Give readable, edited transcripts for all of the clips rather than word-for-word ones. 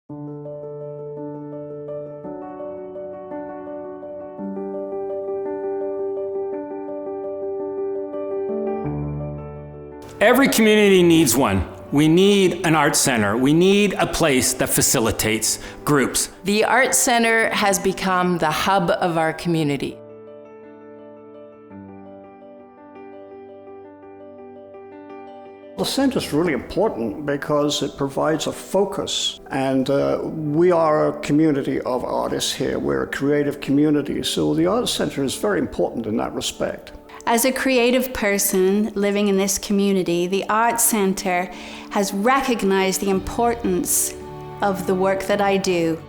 Every community needs one. We need an art center. We need a place that facilitates groups. The Art Center has become the hub of our community. The centre is really important because it provides a focus, and we are a community of artists here. We're a creative community, so the Art Centre is very important in that respect. As a creative person living in this community, the Art Centre has recognized the importance of the work that I do.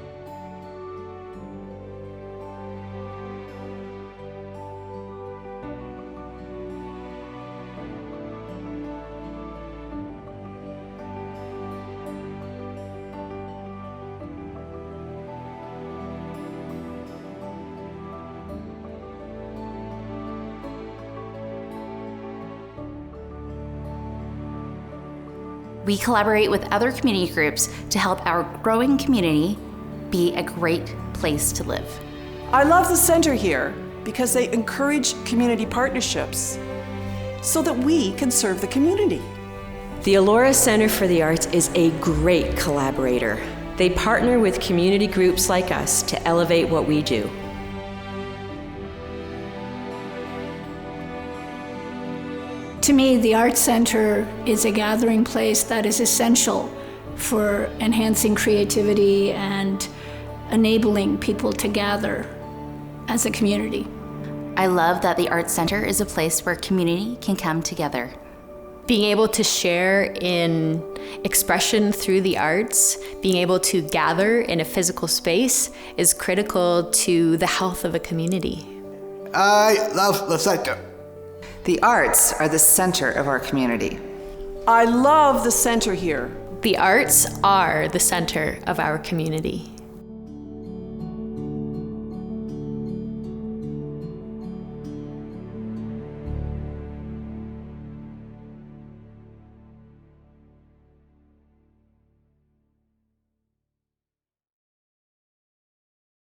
We collaborate with other community groups to help our growing community be a great place to live. I love the center here because they encourage community partnerships so that we can serve the community. The Elora Centre for the Arts is a great collaborator. They partner with community groups like us to elevate what we do. To me, the Art Center is a gathering place that is essential for enhancing creativity and enabling people to gather as a community. I love that the Art Center is a place where community can come together. Being able to share in expression through the arts, being able to gather in a physical space is critical to the health of a community. I love the center. The arts are the center of our community. I love the center here. The arts are the center of our community.